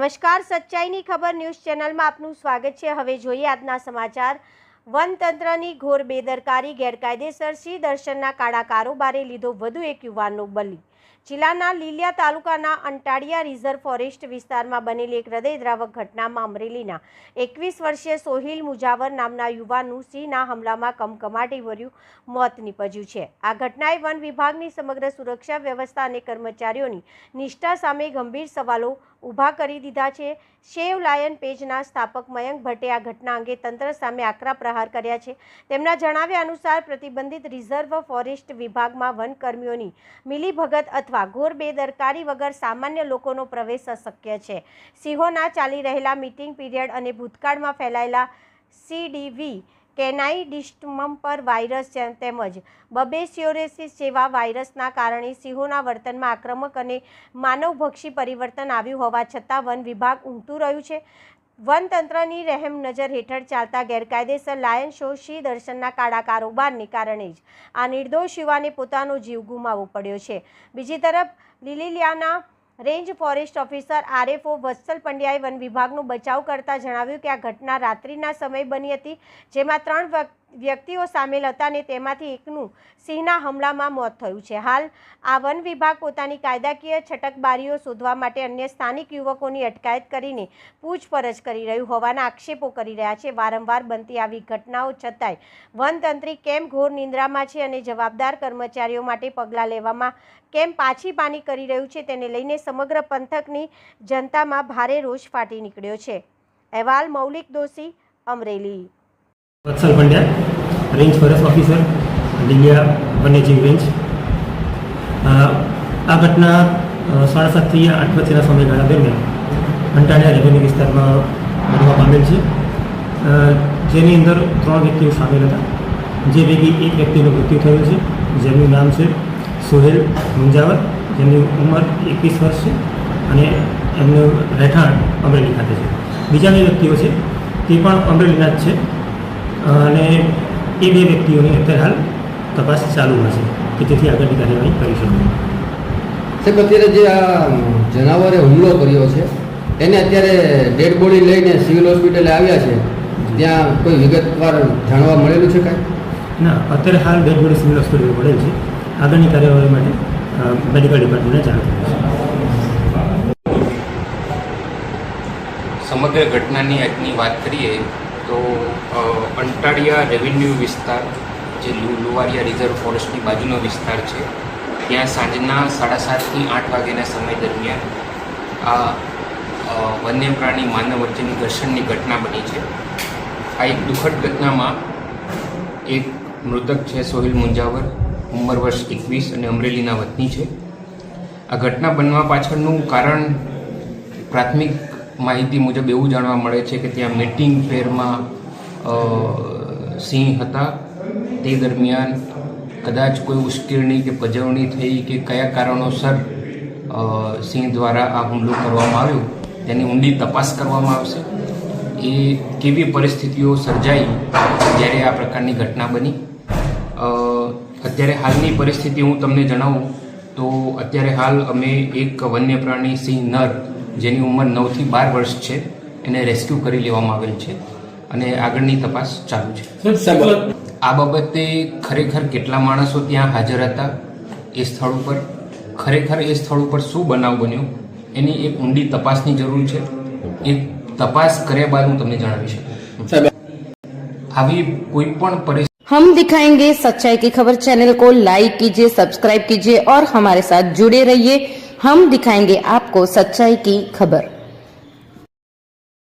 નમસ્કાર, સચ્ચાઈની ખબર ન્યૂઝ ચેનલમાં આપનું સ્વાગત છે। હવે જોઈએ આજના સમાચાર। વનતંત્રની ઘોર બેદરકારી, ગેરકાયદેસર સિંહ દર્શનના કાળા કારોબારે લીધો વધુ એક યુવાનનો બલી। જિલ્લાના લીલિયા તાલુકાના અંટાળિયા રિઝર્વ ફોરેસ્ટ વિસ્તારમાં બનેલી એક હૃદયદ્રાવક ઘટનામાં અમરેલીના 21 વર્ષીય સોહિલ મુજાવર નામના યુવાનનું સિંહના હુમલામાં કમકમાટી ભર્યું મોત નીપજ્યું છે। આ ઘટનાએ વન વિભાગની સમગ્ર સુરક્ષા વ્યવસ્થા અને કર્મચારીઓની નિષ્ઠા સામે ગંભીર સવાલો ઊભા કરી દીધા છે। સેવ લાયન પેજના સ્થાપક મયંક ભટ્ટે આ ઘટના અંગે તંત્ર સામે આકરા પ્રહાર કર્યા છે। તેમના જણાવ્યા અનુસાર પ્રતિબંધિત રિઝર્વ ફોરેસ્ટ વિભાગમાં વનકર્મીઓની મિલીભગત અથવા ઘોર બેદરકારી વગર સામાન્ય લોકોનો પ્રવેશ અશક્ય છે। સિંહોના ચાલી રહેલા મીટિંગ પીરિયડ અને ભૂતકાળમાં ફેલાયેલા CDV કેનાઇડિસ્ટમ પર વાયરસ તેમજ બબેસિયોરેસિસ જેવા વાયરસના કારણે સિંહોના વર્તનમાં આક્રમક અને માનવભક્ષી પરિવર્તન આવ્યું હોવા છતાં વન વિભાગ ઊંઘતું રહ્યું છે। વનતંત્રની રહેમ નજર હેઠળ ચાલતા ગેરકાયદેસર લાયન શો સિંહ દર્શનના કાળા કારોબારને કારણે જ આ નિર્દોષ યુવાને પોતાનો જીવ ગુમાવવો પડ્યો છે। બીજી તરફ લીલિયાના રેન્જ ફોરેસ્ટ ઓફિસર RFO વત્સલ પંડ્યાએ વન વિભાગનો બચાવ કરતા જણાવ્યું કે આ ઘટના રાત્રિના સમયે બની હતી, જેમાં 3 વ્યક્તિઓ સામેલ હતા અને તેમાંથી એકનું સિંહના હુમલામાં મોત થયું છે। હાલ આ વન વિભાગ પોતાની કાયદાકીય છટકબારીઓ શોધવા માટે અન્ય સ્થાનિક યુવકોની અટકાયત કરીને પૂછપરછ કરી રહ્યું હોવાના આક્ષેપો કરી રહ્યા છે। વારંવાર બનતી આવી ઘટનાઓ છતાંય વનતંત્રી કેમ ઘોર નિંદ્રામાં છે અને જવાબદાર કર્મચારીઓ માટે પગલાં લેવામાં કેમ પાછી પાની કરી રહ્યું છે, તેને લઈને સમગ્ર પંથકની જનતામાં ભારે રોષ ફાટી નીકળ્યો છે। અહેવાલ Maulik Doshi, Amreli. Vatsal Pandya, range forest officer, Liliya વન્યજીવ રેન્જ। આ ઘટના 7:30 થી 8 વચ્ચેના સમયગાળા દરમિયાન અંટાળિયા રેવન્યુ વિસ્તારમાં બનવા પામેલ છે, જેની અંદર 3 વ્યક્તિઓ સામેલ હતા, જે પૈકી એક વ્યક્તિનું મૃત્યુ થયું છે, જેમનું નામ છે સોહેલ મુંજાવર, જેમની ઉંમર 21 વર્ષ છે અને એમનું રહેઠાણ અમરેલી ખાતે છે। બીજા 2 વ્યક્તિઓ છે તે પણ અમરેલીના જ છે અને એ 2 વ્યક્તિઓની અત્યારે હાલ તપાસ ચાલુમાં છે કે તેથી આગળની કાર્યવાહી કરી શકે। સાહેબ, અત્યારે જે આ જનાવરે હુમલો કર્યો છે એને અત્યારે ડેડ બોડી લઈને સિવિલ હોસ્પિટલે આવ્યા છે, ત્યાં કોઈ વિગતવાર જાણવા મળેલું છે કાંઈ? ના, અત્યારે હાલ ડેડ બોડી સિવિલ હોસ્પિટલે પડેલ છે। આગળની કાર્યવાહી માટે મેડિકલ ડિપાર્ટમેન્ટને જાણ કરી છે। સમગ્ર ઘટનાની આજની વાત કરીએ તો અંટાળિયા રેવન્યુ વિસ્તાર, જે લુવારિયા રિઝર્વ ફોરેસ્ટની બાજુનો વિસ્તાર છે, ત્યાં સાંજના 7:30 થી 8 વાગ્યાના સમય દરમિયાન આ વન્ય પ્રાણી માનવ વચ્ચેની ઘર્ષણની ઘટના બની છે। આ એક દુઃખદ ઘટનામાં એક મૃતક છે સોહિલ મુંજાવર, ઉંમર વર્ષ 21 અને અમરેલીના વતની છે। આ ઘટના બનવા પાછળનું કારણ પ્રાથમિક માહિતી મુજબ એવું જાણવા મળે છે કે ત્યાં મીટિંગ ફેરમાં સિંહ હતા, તે દરમિયાન કદાચ કોઈ ઉશ્કેરણી કે પજવણી થઈ કે કયા કારણોસર સિંહ દ્વારા આ હુમલો કરવામાં આવ્યો તેની ઊંડી તપાસ કરવામાં આવશે। એ કેવી પરિસ્થિતિઓ સર્જાઈ જ્યારે આ પ્રકારની ઘટના બની। અત્યારે હાલની પરિસ્થિતિ હું તમને જણાવું તો અત્યારે હાલ અમે એક વન્ય પ્રાણી સિંહ નર, જેની ઉંમર 9 થી 12 વર્ષ છે, એને રેસ્ક્યુ કરી લેવામાં આવેલ છે અને આગળની તપાસ ચાલુ છે। આ બાબતે ખરેખર કેટલા માણસો ત્યાં હાજર હતા એ સ્થળ ઉપર, ખરેખર એ સ્થળ ઉપર શું બનાવ બન્યો એની એક ઊંડી તપાસની જરૂર છે। એ તપાસ કર્યા બાદ હું તમને જણાવી શકું। આવી કોઈ પણ પરિસ્થિતિ हम दिखाएंगे सच्चाई की खबर चैनल को लाइक कीजिए, सब्सक्राइब कीजिए और हमारे साथ जुड़े रहिए। हम दिखाएंगे आपको सच्चाई की खबर।